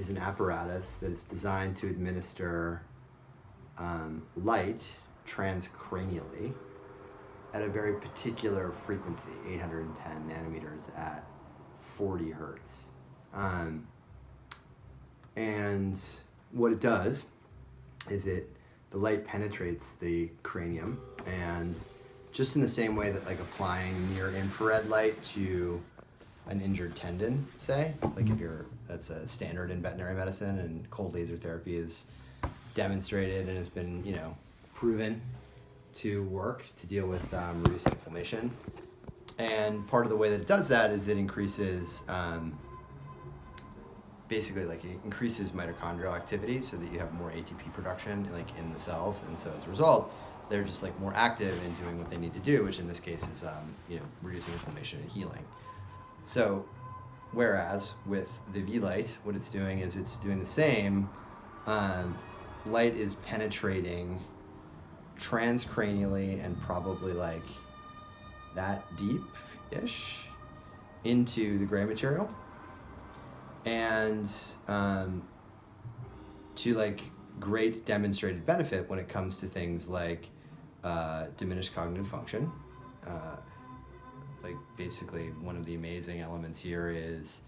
is an apparatus that's designed to administer light transcranially at a very particular frequency, 810 nanometers at 40 hertz. And what it does is the light penetrates the cranium, and just in the same way that like applying near infrared light to an injured tendon, say, like that's a standard in veterinary medicine, and cold laser therapy is demonstrated and has been, proven to work to deal with reducing inflammation. And part of the way that it does that is it increases, basically like it increases mitochondrial activity so that you have more ATP production like in the cells, and so as a result, they're just like more active in doing what they need to do, which in this case is, reducing inflammation and healing. So, whereas with the V-Light, what it's doing is it's doing the same. Light is penetrating transcranially and probably like that deep-ish into the gray material, and to like great demonstrated benefit when it comes to things like diminished cognitive function. Like basically one of the amazing elements here is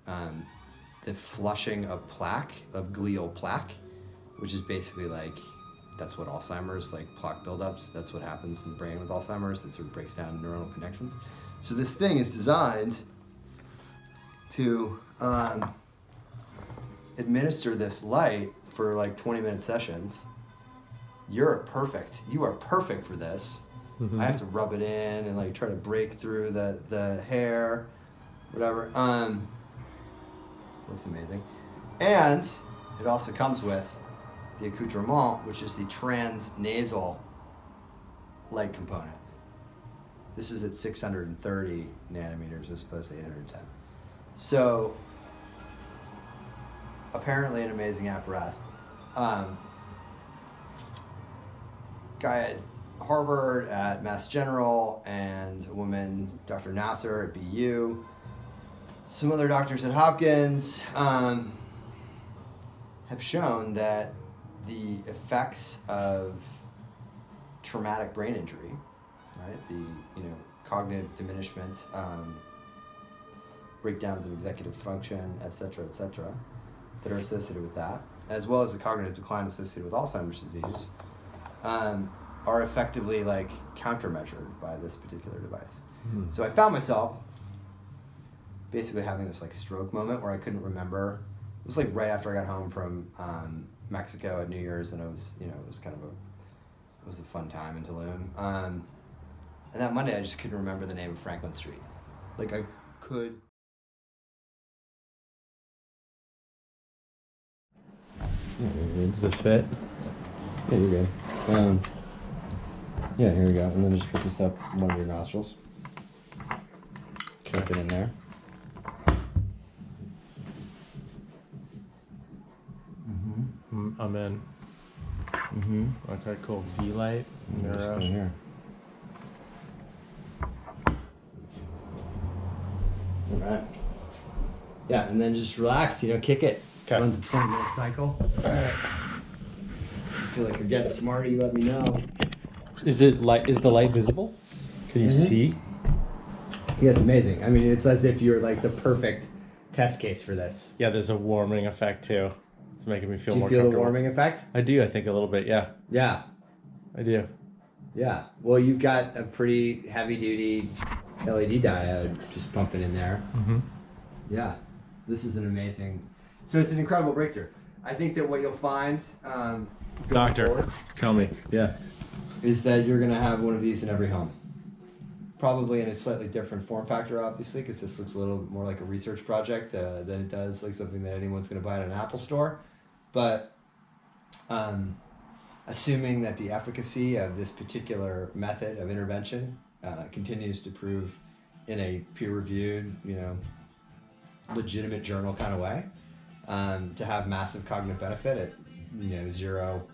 the flushing of plaque, of glial plaque, which is basically like, that's what Alzheimer's, like plaque buildups, that's what happens in the brain with Alzheimer's, that sort of breaks down neuronal connections. So this thing is designed to administer this light for like 20-minute sessions. You are perfect for this. Mm-hmm. I have to rub it in and like try to break through the hair, whatever. Looks amazing. And it also comes with the accoutrement, which is the transnasal light component. This is at 630 nanometers as opposed to 810. So apparently an amazing apparatus. Guy at Harvard, at Mass General, and a woman, Dr. Nasser at BU. Some other doctors at Hopkins have shown that the effects of traumatic brain injury, right, the cognitive diminishment, breakdowns of executive function, et cetera, that are associated with that, as well as the cognitive decline associated with Alzheimer's disease, are effectively like countermeasured by this particular device. Mm-hmm. So I found myself basically having this like stroke moment where I couldn't remember. It was like right after I got home from Mexico at New Year's, and it was it was a fun time in Tulum. And that Monday I just couldn't remember the name of Franklin Street. Like I could. Does this fit? Yeah, you're good. Yeah, here we go. And then just put this up one of your nostrils. Keep it in there. Mm-hmm. I'm in. Mm-hmm. Okay, cool. V-Light. Just go here. All right. Yeah, and then just relax. Kick it. Okay. Runs a 20-minute cycle. All right. Feel like you're getting smarter, you let me know. Is the light visible? Can you see? Yeah, it's amazing. I mean, it's as if you're like the perfect test case for this. Yeah, there's a warming effect too. It's making me feel more comfortable. Do you feel the warming effect? I do, I think a little bit, yeah. Yeah. I do. Yeah. Well, you've got a pretty heavy-duty LED diode just pumping in there. Mm-hmm. Yeah. This is an amazing... So it's an incredible breakthrough. I think that what you'll find... Doctor, forward, tell me. Yeah. Is that you're going to have one of these in every home. Probably in a slightly different form factor, obviously, because this looks a little bit more like a research project than it does like something that anyone's going to buy at an Apple store. But assuming that the efficacy of this particular method of intervention continues to prove in a peer-reviewed, legitimate journal kind of way, to have massive cognitive benefit at zero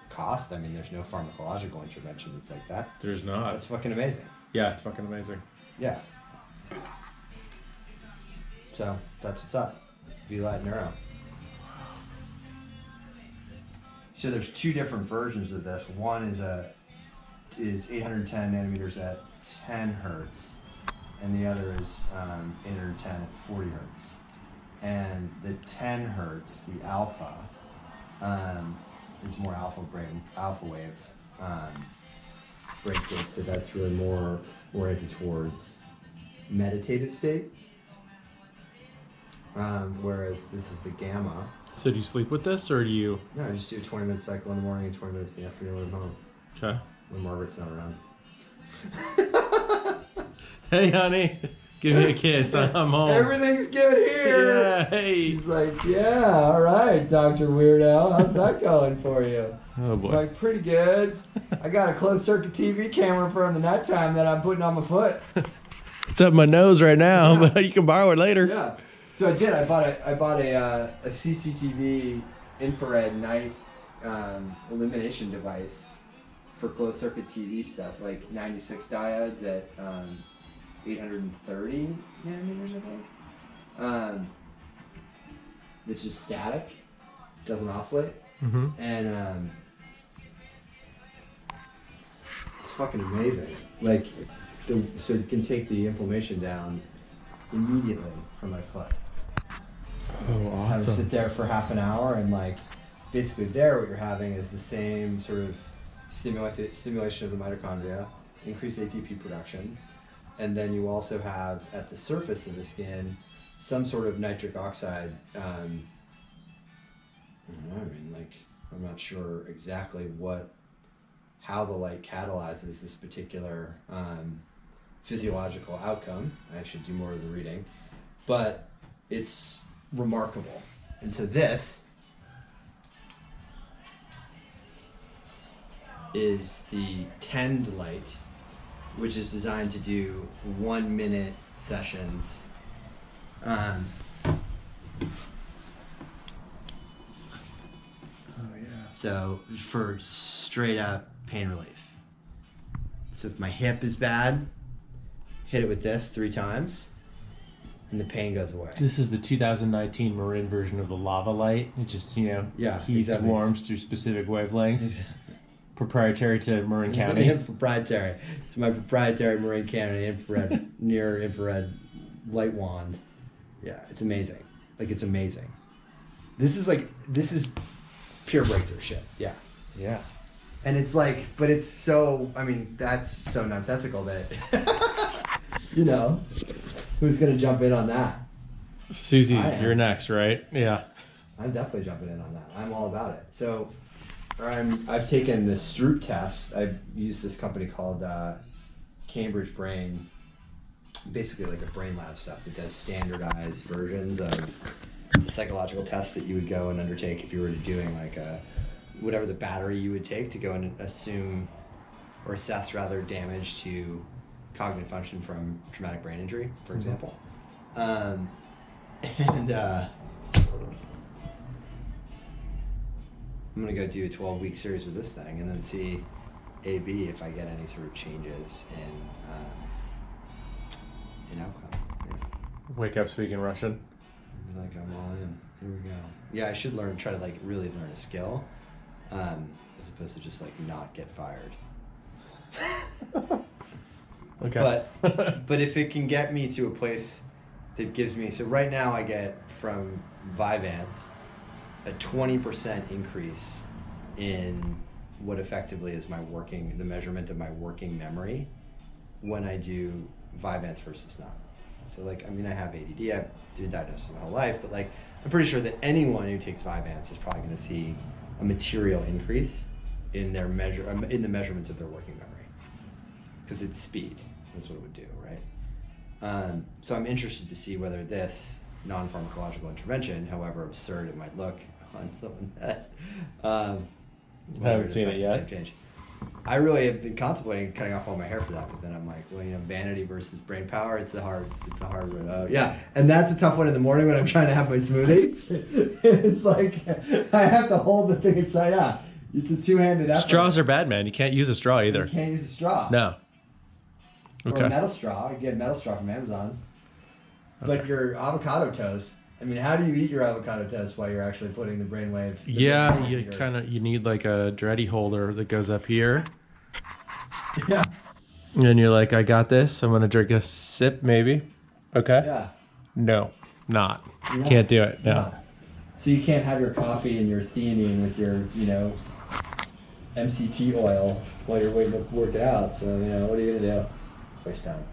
cost. I mean, there's no pharmacological intervention that's like that. There's not. That's fucking amazing. Yeah, it's fucking amazing. Yeah. So that's what's up. V-Light Neuro. So there's two different versions of this. One is 810 nanometers at 10 hertz, and the other is 810 at 40 hertz. And the 10 hertz, the alpha, is more alpha wave brain state. So that's really more oriented towards meditative state. Whereas this is the gamma. So do you sleep with this, or do you? No, I just do a 20-minute cycle in the morning and 20 minutes in the afternoon when I'm home. Okay. When Margaret's not around. Hey, honey, give me a kiss. I'm home. Everything's good here. Yeah. Hey. She's like, yeah, all right, Dr. Weirdo. How's that going for you? Oh boy. I'm like, pretty good. I got a closed circuit TV camera from the nighttime that I'm putting on my foot. It's up my nose right now, Yeah. but you can borrow it later. Yeah. So I did. I bought a CCTV infrared night illumination device for closed circuit TV stuff, like 96 diodes at 830 nanometers, I think. It's just static, doesn't oscillate, Mm-hmm. and it's fucking amazing. Like, so it can take the inflammation down immediately from my foot. Oh, Have to sit awesome. there for half an hour, and like basically there what you're having is the same sort of stimulation of the mitochondria, increased ATP production, and then you also have at the surface of the skin some sort of nitric oxide. I don't know, I'm not sure exactly how the light catalyzes this particular physiological outcome. I should do more of the reading, but it's remarkable. And so this is the Tend light, which is designed to do 1 minute sessions. Oh yeah. So for straight up pain relief. So if my hip is bad, hit it with this 3 times and the pain goes away. This is the 2019 Marin version of the lava light. It just, Yeah, heats, exactly. warms through specific wavelengths. Proprietary to Marin County. Yeah, proprietary. It's my proprietary Marin County near infrared light wand. Yeah, it's amazing. Like, it's amazing. This is pure breakthrough shit. Yeah. Yeah. And it's like, but it's so, that's so nonsensical that, who's going to jump in on that? Susie, I am. you're next, right? Yeah. I'm definitely jumping in on that. I'm all about it. So I've taken the Stroop test. I've used this company called Cambridge Brain, basically like a brain lab stuff that does standardized versions of the psychological tests that you would go and undertake if you were doing like whatever the battery you would take to go and assume or assess rather damage to cognitive function from traumatic brain injury, for example. I'm gonna go do a 12-week series with this thing and then see AB if I get any sort of changes in outcome. Yeah. Wake up speaking Russian. I'm like, I'm all in. Here we go. Yeah, I should try to like really learn a skill, as opposed to just like not get fired. Okay. But if it can get me to a place that gives me, so right now I get from Vyvanse a 20% increase in what effectively is the measurement of my working memory when I do Vyvanse versus not. So like, I have ADD, I've been diagnosed my whole life, but like, I'm pretty sure that anyone who takes Vyvanse is probably going to see a material increase in the measurements of their working memory. Because it's speed, that's what it would do, right? So I'm interested to see whether this non-pharmacological intervention, however absurd it might look on someone that I haven't seen it yet. change. I really have been contemplating cutting off all my hair for that, but then I'm like, well, vanity versus brain power, it's a hard road out. Yeah, and that's a tough one in the morning when I'm trying to have my smoothie. It's like, I have to hold the thing inside out. It's a two-handed effort. Straws are bad, man. You can't use a straw either. You can't use a straw. No. Or a Okay. metal straw. You get a metal straw from Amazon. But Okay. your avocado toast, I mean, how do you eat your avocado toast while you're actually putting the brainwave? Yeah, you need like a dready holder that goes up here. Yeah. And you're like, I got this. I'm gonna drink a sip, maybe. Okay. Yeah. No, not. No. Can't do it. No. So you can't have your coffee and your theanine with your, MCT oil while you're waiting to work it out. So, what are you gonna do? Waste time.